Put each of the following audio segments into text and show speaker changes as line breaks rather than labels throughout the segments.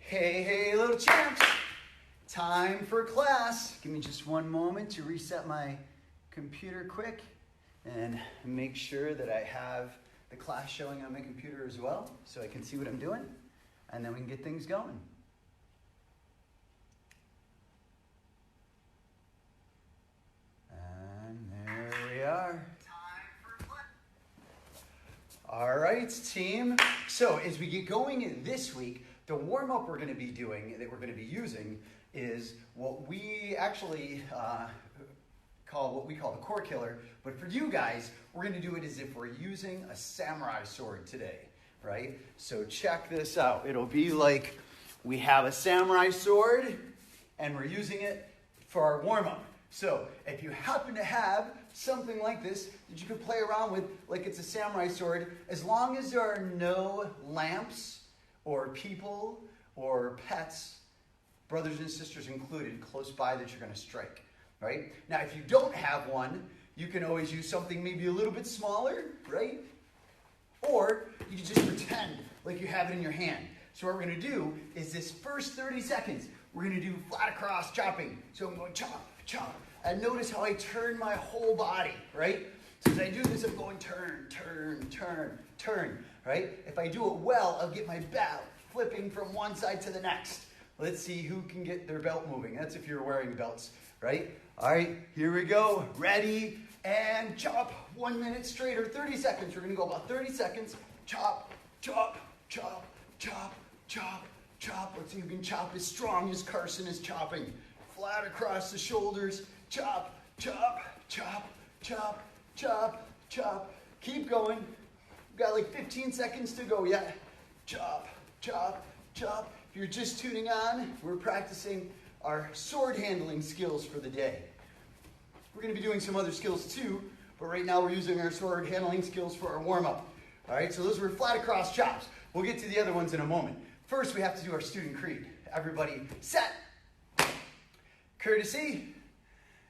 Hey, hey, little champs. Time for class. Give me just one moment to reset my computer quick and make sure that I have the class showing on my computer as well so I can see what I'm doing, and then we can get things going. And there we are. All right, team. So as we get going this week, the warm-up we're going to be doing, that we're going to be using, is what we actually call the core killer. But for you guys, we're going to do it as if we're using a samurai sword today, right? So check this out. It'll be like we have a samurai sword and we're using it for our warm-up. So if you happen to have something like this that you can play around with like it's a samurai sword, as long as there are no lamps or people or pets, brothers and sisters included, close by that you're going to strike, right? Now, if you don't have one, you can always use something maybe a little bit smaller, right? Or you can just pretend like you have it in your hand. So what we're going to do is this first 30 seconds, we're going to do flat across chopping. So I'm going chop, chop. And notice how I turn my whole body, right? So as I do this, I'm going turn, turn, turn, turn, right? If I do it well, I'll get my belt flipping from one side to the next. Let's see who can get their belt moving. That's if you're wearing belts, right? All right, here we go. Ready, and chop. 1 minute straight, or 30 seconds. We're going to go about 30 seconds. Chop, chop, chop, chop, chop, chop. Let's see who can chop as strong as Carson is chopping. Flat across the shoulders. Chop, chop, chop, chop, chop, chop. Keep going. We've got like 15 seconds to go yet. Chop, chop, chop. If you're just tuning on, we're practicing our sword handling skills for the day. We're going to be doing some other skills too, but right now we're using our sword handling skills for our warm-up. All right, so those were flat across chops. We'll get to the other ones in a moment. First, we have to do our student creed. Everybody set. Courtesy.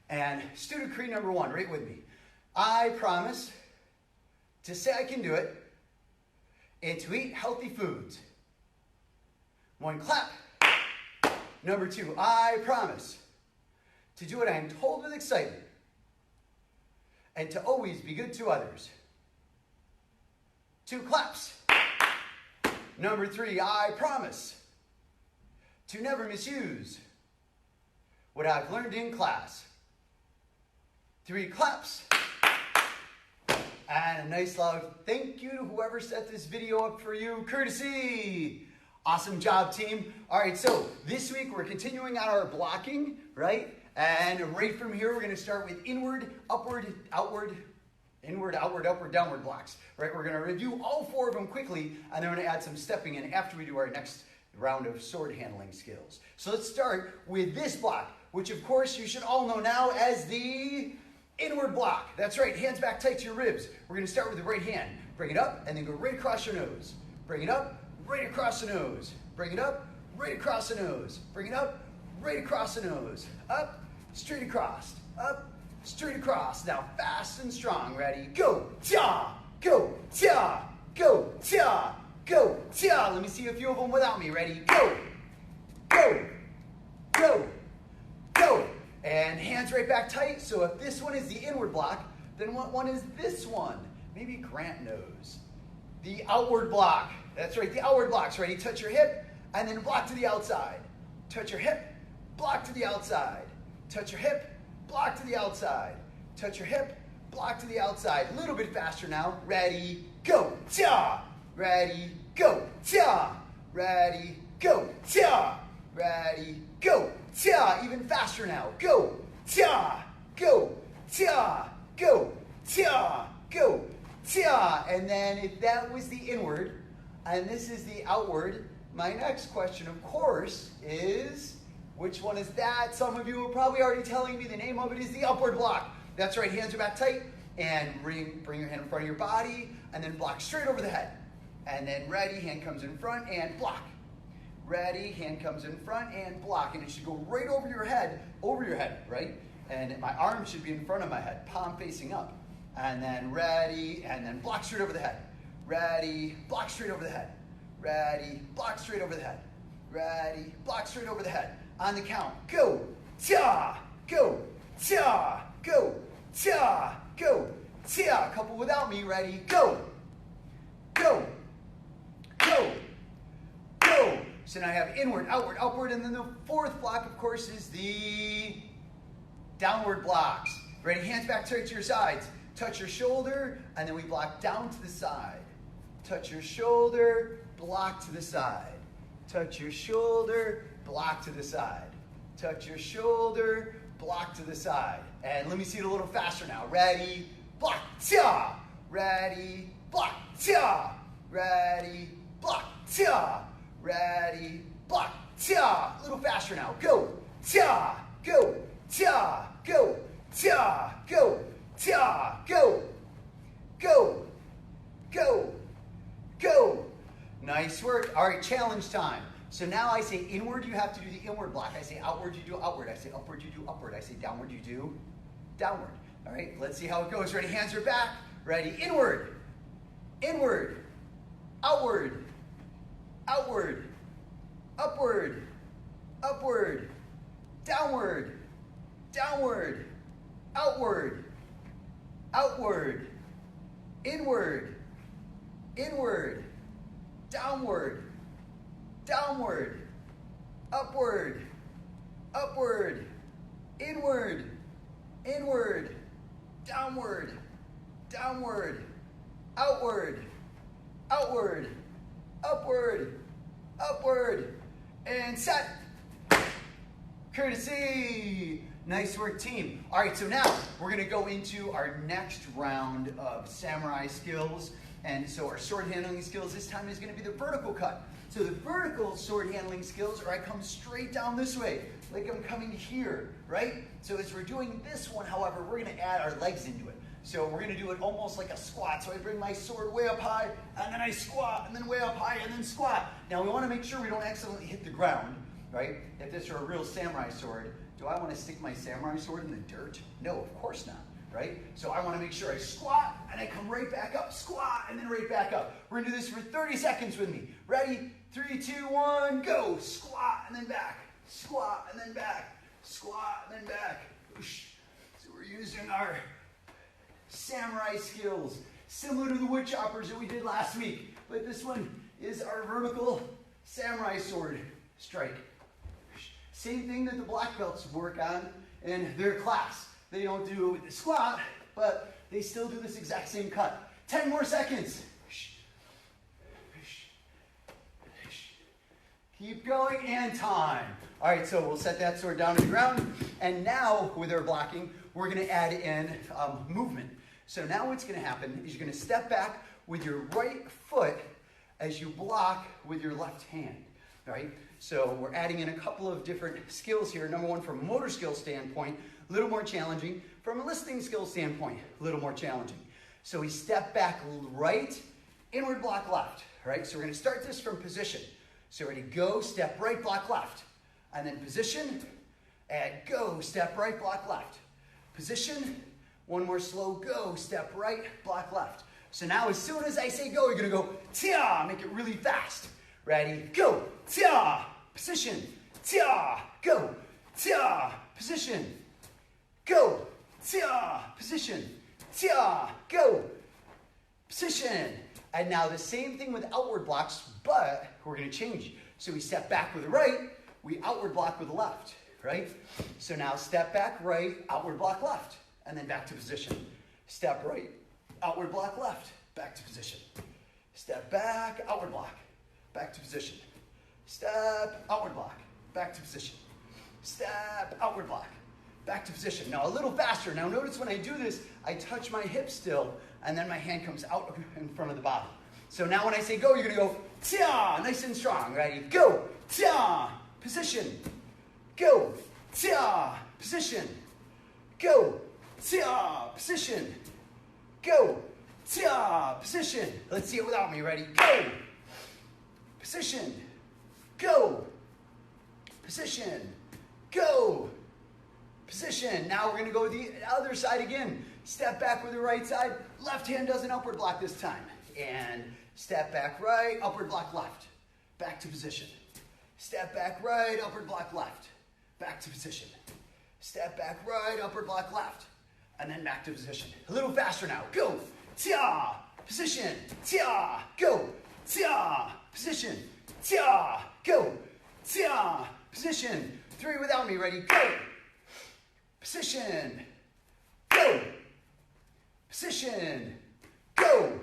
And student creed number 1, right with me. I promise to say I can do it and to eat healthy foods. 1 clap. Number 2, I promise to do what I am told with excitement and to always be good to others. 2 claps. Number 3, I promise to never misuse what I've learned in class. 3 claps. And a nice loud thank you to whoever set this video up for you. Courtesy. Awesome job, team. All right, so this week we're continuing on our blocking, right? And right from here, we're going to start with inward, upward, outward, inward, outward, upward, downward blocks, right? We're going to review all 4 of them quickly, and then we're going to add some stepping in after we do our next round of sword handling skills. So let's start with this block, which of course you should all know now as the inward block. That's right, hands back tight to your ribs. We're going to start with the right hand. Bring it up and then go right across your nose. Bring it up, right across the nose. Bring it up, right across the nose. Bring it up, right across the nose. Up, straight across. Up, straight across. Now fast and strong. Ready? Go, cha, go, cha, go, cha, go, cha. Let me see a few of them without me. Ready? Go, go, go, go. And hands right back tight. So if this one is the inward block, then what one is this one? Maybe Grant knows. The outward block. That's right, the outward blocks. Ready? Touch your hip and then block to the outside. Touch your hip, block to the outside. Touch your hip, block to the outside. Touch your hip, block to the outside. A little bit faster now. Ready? Go. Cha. Ready? Go. Cha. Ready? Go. Cha. Ready? Go. Cha. Even faster now. Go. Cha. Go. Cha. Go. Cha. Go. Cha. And then if that was the inward and this is the outward, my next question, of course, is which one is that? Some of you are probably already telling me the name of it is the upward block. That's right. Hands are back tight and bring your hand in front of your body and then block straight over the head. And then ready, hand comes in front and block. Ready, hand comes in front and block. And it should go right over your head, right? And my arm should be in front of my head, palm facing up. And then ready, and then block straight over the head. Ready, block straight over the head. Ready, block straight over the head. ready, block straight over the head. On the count, go, ta, go, ta, go, ta, go, ta. Couple without me, ready, go, go, go, go. So now I have inward, outward, upward, and then the fourth block, of course, is the downward blocks. Ready, hands back straight to your sides. Touch your shoulder, and then we block down to the side. Touch your shoulder, block to the side. Touch your shoulder, block to the side. Touch your shoulder, block to the side. And let me see it a little faster now. Ready, block, ta. Ready, block, ta. Ready, block, ta. Ready, block, ta. A little faster now. Go, ta, go, ta, go, ta, go, ta, go, go, go, go. Nice work. All right, challenge time. So now I say inward, you have to do the inward block. I say outward, you do outward. I say upward, you do upward. I say downward, you do downward. All right, let's see how it goes. Ready, hands are back. Ready, inward, inward, outward, outward, upward, upward, downward, downward, outward, outward, inward, inward, downward, downward, upward, upward, inward, inward, downward, downward, outward, outward, upward, upward, and set. Courtesy. Nice work, team. All right, so now we're going to go into our next round of samurai skills. And so our sword handling skills this time is going to be the vertical cut. So the vertical sword handling skills are I come straight down this way, like I'm coming here, right? So as we're doing this one, however, we're going to add our legs into it. So we're going to do it almost like a squat. So I bring my sword way up high, and then I squat, and then way up high, and then squat. Now we want to make sure we don't accidentally hit the ground, right? If this were a real samurai sword, do I want to stick my samurai sword in the dirt? No, of course not, right? So I want to make sure I squat, and I come right back up, squat, and then right back up. We're going to do this for 30 seconds with me. Ready? 3, 2, 1, go. Squat, and then back. Squat, and then back. Squat, and then back. So we're using our samurai skills, similar to the wood choppers that we did last week. But this one is our vertical samurai sword strike. Same thing that the black belts work on in their class. They don't do it with the squat, but they still do this exact same cut. 10 more seconds. Keep going, and time. All right, so we'll set that sword down to the ground. And now, with our blocking, we're going to add in movement. So now what's going to happen is you're going to step back with your right foot as you block with your left hand. All right? So we're adding in a couple of different skills here. Number one, from a motor skill standpoint, a little more challenging. From a listening skill standpoint, a little more challenging. So we step back right, inward block left. All right? So we're going to start this from position. So ready, go, step right, block left. And then position, and go, step right, block left. Position, one more slow, go, step right, block left. So now as soon as I say go, you're going to go, tia, make it really fast. Ready, go, tia, position, tia, go, tia, position, go, tia, position, tia, go, position. And now the same thing with outward blocks, but we're going to change. So we step back with the right, we outward block with the left, right? So now step back right, outward block left, and then back to position. Step right, outward block left, back to position. Step back, outward block, back to position. Step, outward block, back to position. Step, outward block, back to position. Now a little faster. Now notice when I do this, I touch my hip still, and then my hand comes out in front of the body. So now when I say go, you're going to go, tia, nice and strong. Ready? Go, tia, position. Go, tia, position. Go, tia, position. Go, tia, position. Let's see it without me. Ready? Go, position. Go, position. Go, position. Now we're going to go the other side again. Step back with the right side. Left hand does an upward block this time. And step back right, upward block left. Back to position. Step back right, upward block left. Back to position. Step back right, upward block left. And then back to position. A little faster now. Go. Tia. Position. Tia. Go. Tia. Position. Tia. Go. Tia. Position. 3 without me. Ready? Go. Position. Go. Position. Go.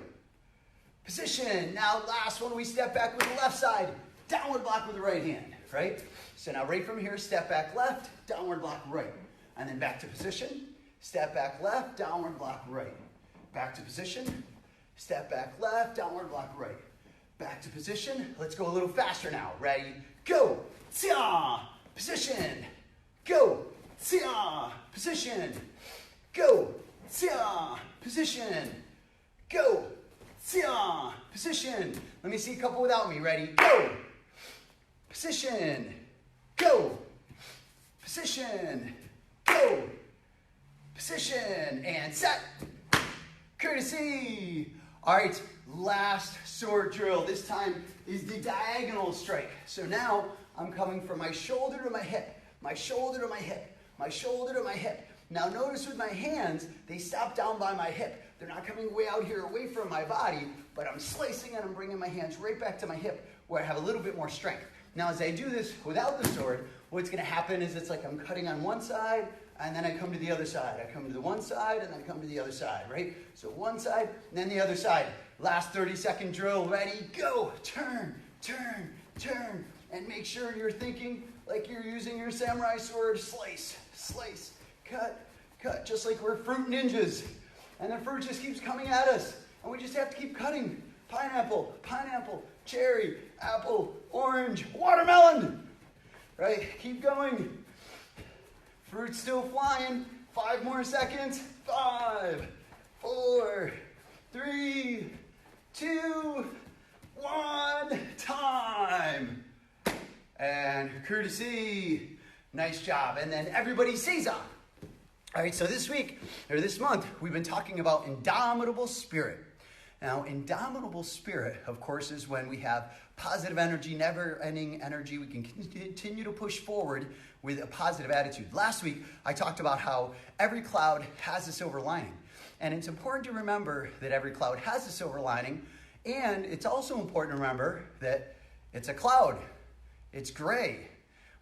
Position. Now last one, we step back with the left side. Downward block with the right hand, right? So now right from here, step back left, downward block right. And then back to position. Step back left, downward block right. Back to position. Step back left, downward block right. Back to position. Let's go a little faster now. Ready? Go. Tia. Position. Go. Tia. Position. Go. Tia. Position. Go. Tia. Position. Let me see a couple without me. Ready? Go. Position. Go. Position. Go. Position. And set. Courtesy. All right, last sword drill. This time is the diagonal strike. So now I'm coming from my shoulder to my hip, my shoulder to my hip, my shoulder to my hip. Now notice with my hands, they stop down by my hip. They're not coming way out here away from my body, but I'm slicing and I'm bringing my hands right back to my hip where I have a little bit more strength. Now as I do this without the sword, what's going to happen is it's like I'm cutting on one side and then I come to the other side. I come to the one side and then I come to the other side, right? So one side and then the other side. Last 30-second drill. Ready? Go. Turn, turn, turn. And make sure you're thinking like you're using your samurai sword. Slice, slice, cut, cut. Just like we're fruit ninjas. And the fruit just keeps coming at us. And we just have to keep cutting. Pineapple, pineapple, cherry, apple, orange, watermelon. Right? Keep going. Fruit's still flying. 5 more seconds. 5, 4, 3, 2, 1. Time. And courtesy. Nice job. And then everybody seize on. All right, so this week, or this month, we've been talking about Indomitable Spirit. Now, Indomitable Spirit, of course, is when we have positive energy, never-ending energy. We can continue to push forward with a positive attitude. Last week, I talked about how every cloud has a silver lining. And it's important to remember that every cloud has a silver lining. And it's also important to remember that it's a cloud. It's gray.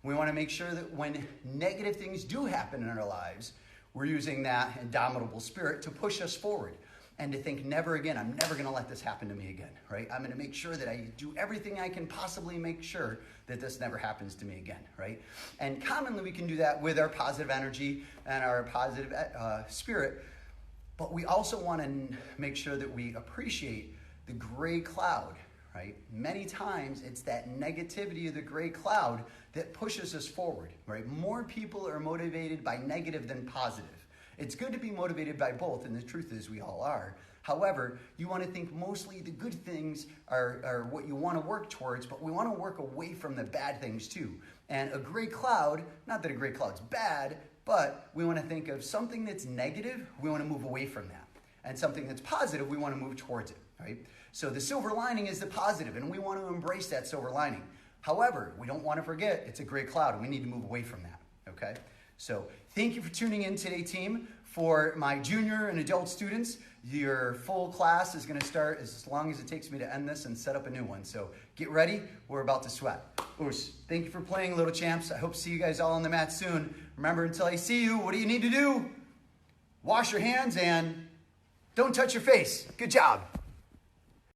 We want to make sure that when negative things do happen in our lives, we're using that indomitable spirit to push us forward and to think, never again, I'm never going to let this happen to me again, right? I'm going to make sure that I do everything I can possibly make sure that this never happens to me again, right? And commonly we can do that with our positive energy and our positive spirit, but we also want to make sure that we appreciate the gray cloud, right? Many times it's that negativity of the gray cloud that pushes us forward, right? More people are motivated by negative than positive. It's good to be motivated by both, and the truth is we all are. However, you want to think mostly the good things are what you want to work towards, but we want to work away from the bad things too. And a gray cloud, not that a gray cloud's bad, but we want to think of something that's negative, we want to move away from that. And something that's positive, we want to move towards it, right? So the silver lining is the positive, and we want to embrace that silver lining. However, we don't want to forget it's a gray cloud, and we need to move away from that, okay? So thank you for tuning in today, team. For my junior and adult students, your full class is going to start as long as it takes me to end this and set up a new one. So get ready. We're about to sweat. Oos. Thank you for playing, little champs. I hope to see you guys all on the mat soon. Remember, until I see you, what do you need to do? Wash your hands and don't touch your face. Good job.